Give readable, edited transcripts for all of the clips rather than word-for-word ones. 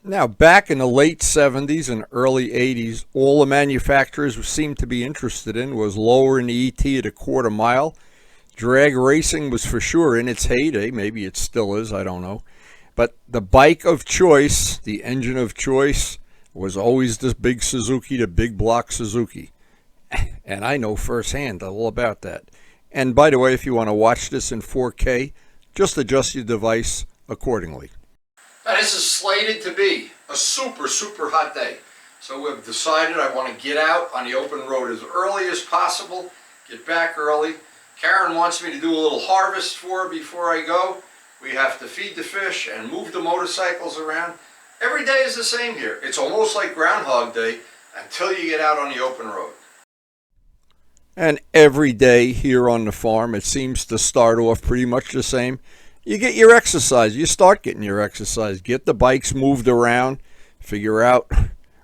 Now, back in the late 70s and early 80s, all the manufacturers seemed to be interested in was lowering the ET at a quarter mile. Drag racing was for sure in its heyday. Maybe it still is, I don't know. But the bike of choice, the engine of choice, was always this big Suzuki, the big block Suzuki. And I know firsthand all about that. And by the way, if you want to watch this in 4K, just adjust your device accordingly. Now, this is slated to be a super, super hot day. So we've decided I want to get out on the open road as early as possible, get back early. Karen wants me to do a little harvest for her before I go. We have to feed the fish and move the motorcycles around. Every day is the same here. It's almost like Groundhog Day until you get out on the open road. And every day here on the farm, it seems to start off pretty much the same. You get your exercise. You start getting your exercise. Get the bikes moved around. Figure out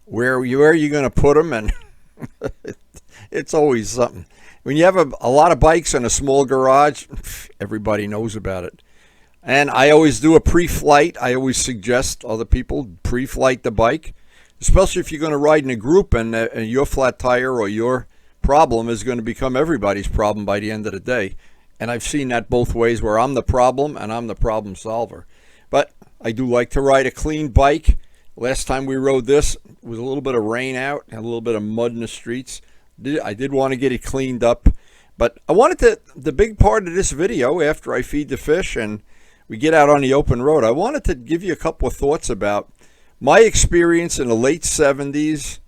where you're going to put them. And it's always something. When you have a lot of bikes in a small garage, everybody knows about it. And I always do a pre-flight. I always suggest other people pre-flight the bike, especially if you're going to ride in a group and your flat tire or your problem is going to become everybody's problem by the end of the day. And I've seen that both ways, where I'm the problem and I'm the problem solver. But I do like to ride a clean bike. Last time we rode this, it was a little bit of rain out and a little bit of mud in the streets. I did want to get it cleaned up. But I wanted to, the big part of this video, after I feed the fish and we get out on the open road, I wanted to give you a couple of thoughts about my experience in the late 70s,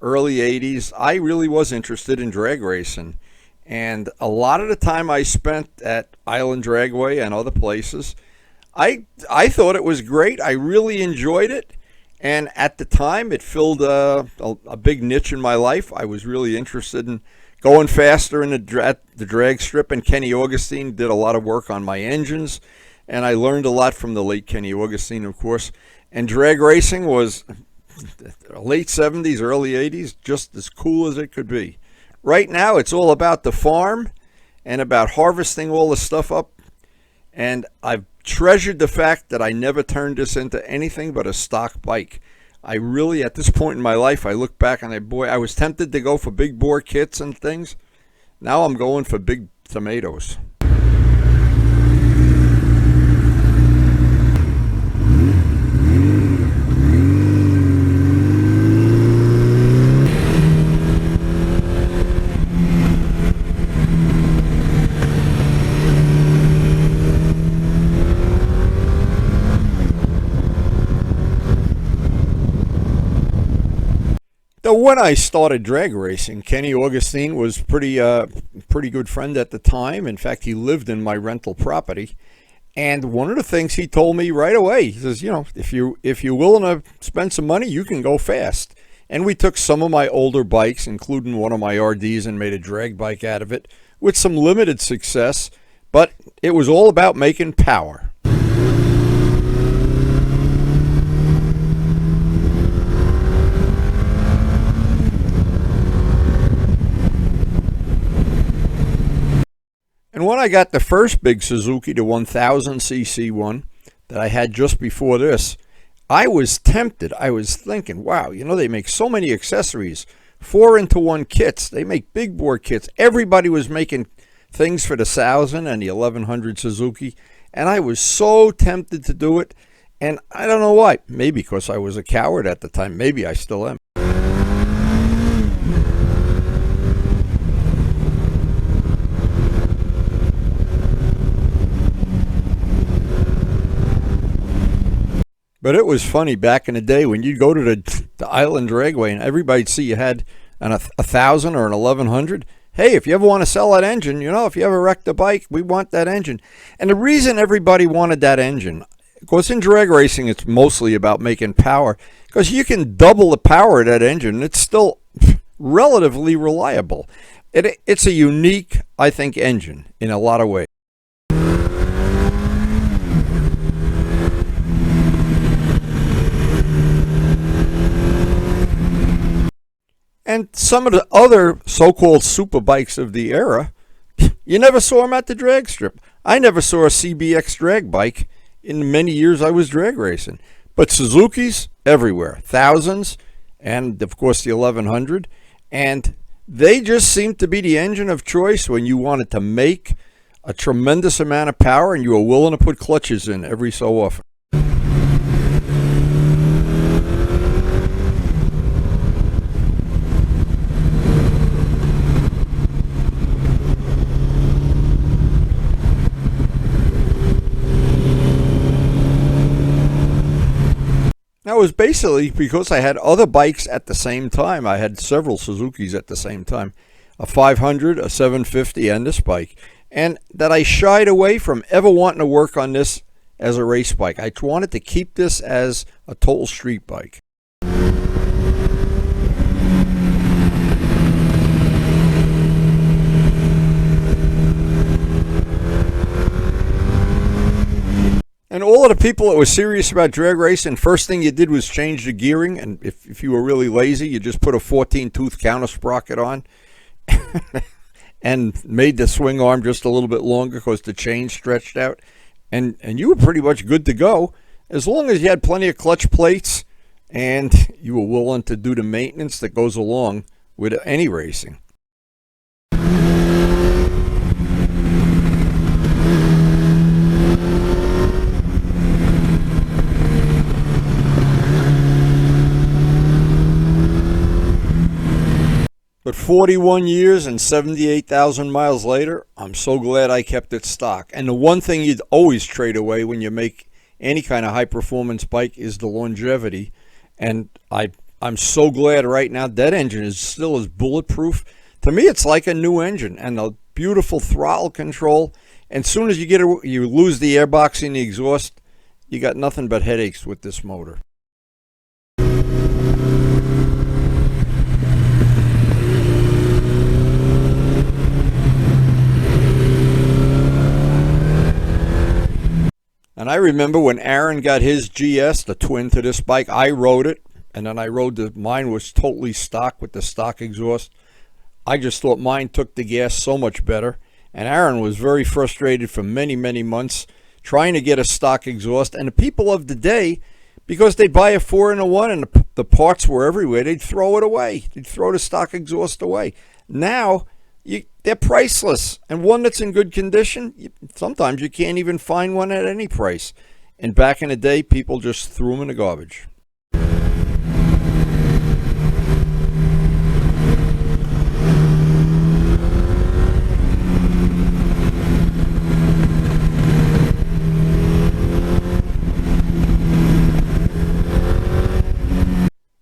early 80s. I really was interested in drag racing. And a lot of the time I spent at Island Dragway and other places, I thought it was great. I really enjoyed it. And at the time, it filled a big niche in my life. I was really interested in going faster in the drag strip. And Kenny Augustine did a lot of work on my engines. And I learned a lot from the late Kenny Augustine, of course. And drag racing was late 70s, early 80s, just as cool as it could be. Right now, it's all about the farm and about harvesting all the stuff up. And I've treasured the fact that I never turned this into anything but a stock bike. I really, at this point in my life, I look back and boy, I was tempted to go for big bore kits and things. Now I'm going for big tomatoes. When I started drag racing, Kenny Augustine was pretty good friend at the time. In fact, he lived in my rental property. And one of the things he told me right away, he says, you know, if you're willing to spend some money, you can go fast. And we took some of my older bikes, including one of my RDs, and made a drag bike out of it with some limited success. But it was all about making power. And when I got the first big Suzuki, the 1000cc one that I had just before this, I was tempted. I was thinking, wow, you know, they make so many accessories, 4-into-1 kits. They make big bore kits. Everybody was making things for the 1000 and the 1100 Suzuki, and I was so tempted to do it. And I don't know why. Maybe because I was a coward at the time. Maybe I still am. But it was funny back in the day when you'd go to the Island Dragway and everybody'd see you had a 1000 or an 1100. Hey, if you ever want to sell that engine, you know, if you ever wreck the bike, we want that engine. And the reason everybody wanted that engine, of course, in drag racing, it's mostly about making power, because you can double the power of that engine and it's still relatively reliable. It's a unique, I think, engine in a lot of ways. And some of the other so-called super bikes of the era, you never saw them at the drag strip. I never saw a CBX drag bike in the many years I was drag racing. But Suzuki's everywhere, thousands, and of course the 1100, and they just seem to be the engine of choice when you wanted to make a tremendous amount of power and you were willing to put clutches in every so often. That was basically because I had other bikes at the same time. I had several Suzukis at the same time, a 500, a 750, and this bike. And that I shied away from ever wanting to work on this as a race bike. I wanted to keep this as a total street bike. And all of the people that were serious about drag racing, first thing you did was change the gearing. And if you were really lazy, you just put a 14-tooth counter sprocket on and made the swing arm just a little bit longer because the chain stretched out. And you were pretty much good to go as long as you had plenty of clutch plates and you were willing to do the maintenance that goes along with any racing. But 41 years and 78,000 miles later, I'm so glad I kept it stock. And the one thing you'd always trade away when you make any kind of high-performance bike is the longevity. And I'm so glad right now that engine is still as bulletproof. To me, it's like a new engine. And the beautiful throttle control. And as soon as you lose the airbox in the exhaust, you got nothing but headaches with this motor. And I remember when Aaron got his GS, the twin to this bike, I rode it. And then I rode mine was totally stock with the stock exhaust. I just thought mine took the gas so much better. And Aaron was very frustrated for many, many months trying to get a stock exhaust. And the people of the day, because they'd buy a 4-in-1 and the parts were everywhere, they'd throw it away. They'd throw the stock exhaust away. Now, they're priceless. And one that's in good condition, sometimes you can't even find one at any price. And back in the day, people just threw them in the garbage.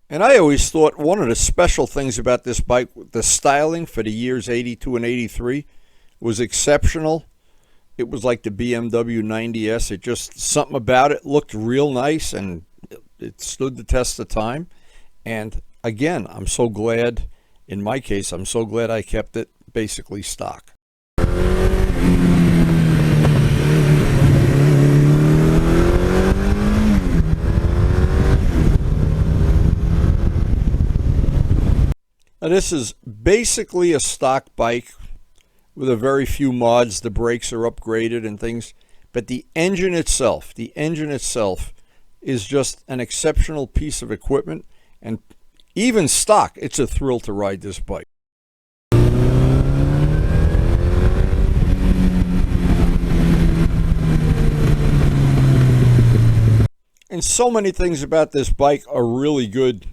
And I always thought one of the special things about this bike, the styling for the years 82 and 83 was exceptional. It was like the BMW 90S. It just, something about it looked real nice and it stood the test of time. And again, I'm so glad, in my case, I'm so glad I kept it basically stock. Now, this is basically a stock bike with a very few mods. The brakes are upgraded and things, but the engine itself is just an exceptional piece of equipment, and even stock, it's a thrill to ride this bike. And so many things about this bike are really good.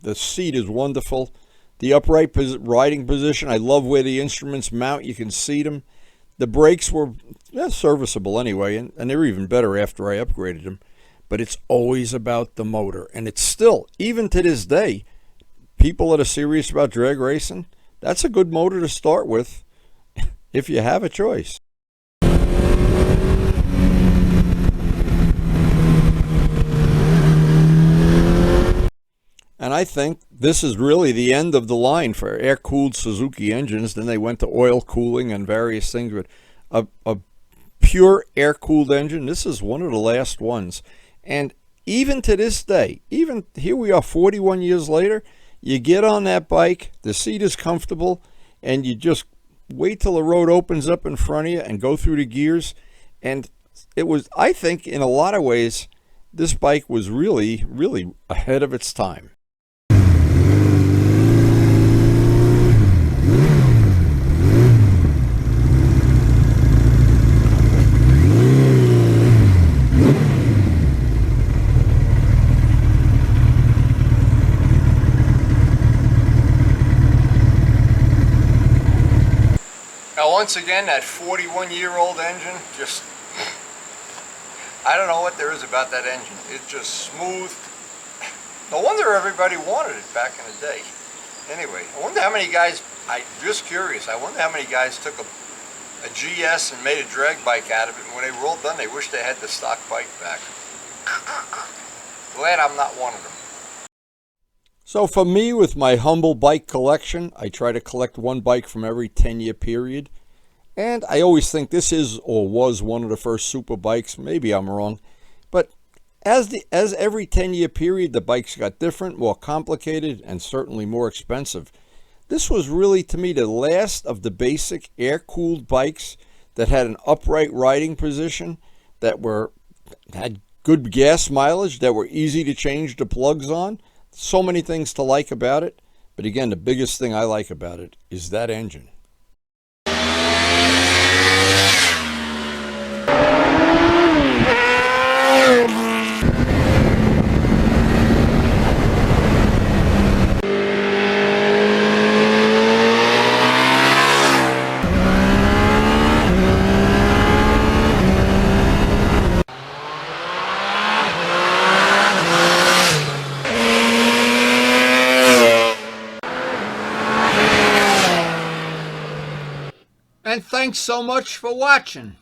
The seat is wonderful. The upright riding position, I love where the instruments mount. You can see them. The brakes were serviceable anyway, and they're even better after I upgraded them. But it's always about the motor. And it's still, even to this day, people that are serious about drag racing, that's a good motor to start with if you have a choice. And I think this is really the end of the line for air-cooled Suzuki engines. Then they went to oil cooling and various things. But a pure air-cooled engine, this is one of the last ones. And even to this day, even here we are 41 years later, you get on that bike, the seat is comfortable, and you just wait till the road opens up in front of you and go through the gears. And it was, I think, in a lot of ways, This bike was really, really ahead of its time. Now once again, that 41-year-old engine, just, I don't know what there is about that engine. It's just smooth. No wonder everybody wanted it back in the day. Anyway, I wonder how many guys, I'm just curious, I wonder how many guys took a GS and made a drag bike out of it, and when they were all done, they wished they had the stock bike back. Glad I'm not one of them. So for me, with my humble bike collection, I try to collect one bike from every 10-year period. And I always think this is or was one of the first super bikes. Maybe I'm wrong. But as every 10-year period, the bikes got different, more complicated, and certainly more expensive. This was really, to me, the last of the basic air-cooled bikes that had an upright riding position, that had good gas mileage, that were easy to change the plugs on. So many things to like about it, but again, the biggest thing I like about it is that engine. And thanks so much for watching.